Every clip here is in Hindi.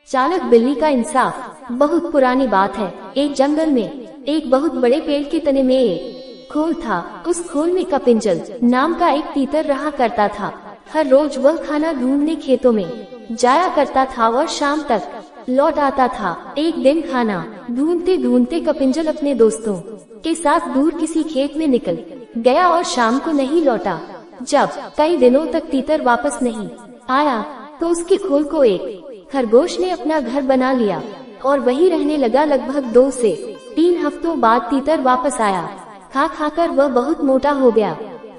चालाक बिल्ली का इंसाफ। बहुत पुरानी बात है। एक जंगल में एक बहुत बड़े पेड़ के तने में एक खोल था। उस खोल में कपिंजल नाम का एक तीतर रहा करता था। हर रोज वह खाना ढूंढने खेतों में जाया करता था और शाम तक लौट आता था। एक दिन खाना ढूंढते ढूंढते कपिंजल अपने दोस्तों के साथ दूर किसी खेत में निकल गया और शाम को नहीं लौटा। जब कई दिनों तक तीतर वापस नहीं आया तो उसके खोल को एक खरगोश ने अपना घर बना लिया और वही रहने लगा। लगभग 2 से 3 हफ्तों बाद तीतर वापस आया। खा खाकर वह बहुत मोटा हो गया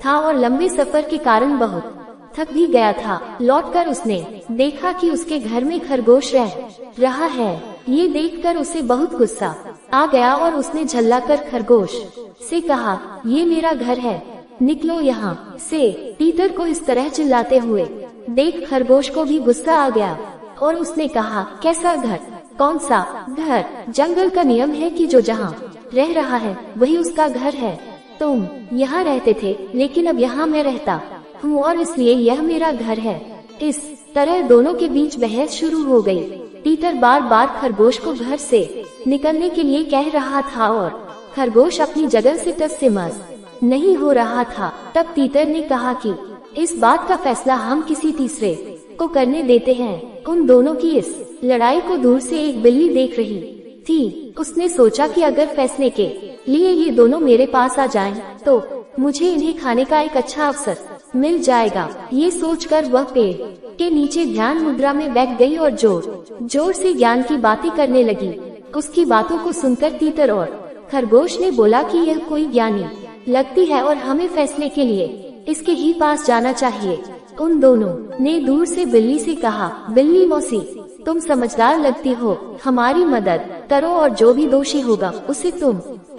था और लंबे सफर के कारण बहुत थक भी गया था। लौटकर उसने देखा कि उसके घर में खरगोश रह रहा है। ये देखकर उसे बहुत गुस्सा आ गया और उसने झल्लाकर खरगोश से कहा, ये मेरा घर है, निकलो यहाँ से। तीतर को इस तरह चिल्लाते हुए देख खरगोश को भी गुस्सा आ गया और उसने कहा, कैसा घर? कौन सा घर? जंगल का नियम है कि जो जहाँ रह रहा है वही उसका घर है। तुम यहाँ रहते थे लेकिन अब यहाँ मैं रहता हूँ और इसलिए यह मेरा घर है। इस तरह दोनों के बीच बहस शुरू हो गई। तीतर बार बार खरगोश को घर से निकलने के लिए कह रहा था और खरगोश अपनी जगह से टस से मस नहीं हो रहा था। तब तीतर ने कहा कि इस बात का फैसला हम किसी तीसरे को करने देते हैं। उन दोनों की इस लड़ाई को दूर से एक बिल्ली देख रही थी। उसने सोचा कि अगर फैसले के लिए ये दोनों मेरे पास आ जाएं, तो मुझे इन्हें खाने का एक अच्छा अवसर मिल जाएगा। ये सोचकर वह पेड़ के नीचे ध्यान मुद्रा में बैठ गई और जोर जोर से ज्ञान की बातें करने लगी। उसकी बातों को सुनकर तीतर और खरगोश ने बोला कि यह कोई ज्ञानी लगती है और हमें फैसले के लिए इसके ही पास जाना चाहिए। उन दोनों ने दूर से बिल्ली से कहा, बिल्ली मौसी, तुम समझदार लगती हो, हमारी मदद करो और जो भी दोषी होगा उसे तुम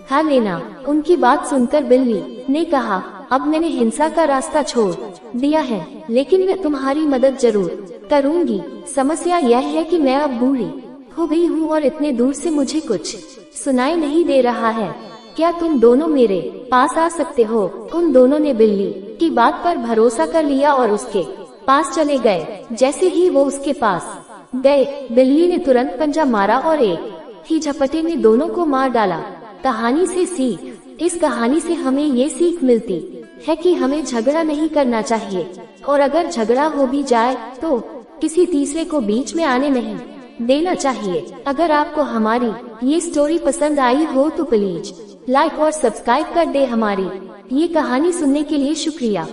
खा लेना। उनकी बात सुनकर बिल्ली ने कहा, अब मैंने हिंसा का रास्ता छोड़ दिया है, लेकिन मैं तुम्हारी मदद जरूर करूंगी। समस्या यह है कि मैं अब बूढ़ी हो गई हूँ और इतने दूर से मुझे कुछ सुनाई नहीं दे रहा है। क्या तुम दोनों मेरे पास आ सकते हो? उन दोनों ने बिल्ली की बात पर भरोसा कर लिया और उसके पास चले गए। जैसे ही वो उसके पास गए, बिल्ली ने तुरंत पंजा मारा और एक ही झपटे में दोनों को मार डाला। कहानी से सीख। इस कहानी से हमें ये सीख मिलती है कि हमें झगड़ा नहीं करना चाहिए और अगर झगड़ा हो भी जाए तो किसी तीसरे को बीच में आने नहीं देना चाहिए। अगर आपको हमारी ये स्टोरी पसंद आई हो तो प्लीज लाइक और सब्सक्राइब कर दे। हमारी ये कहानी सुनने के लिए शुक्रिया।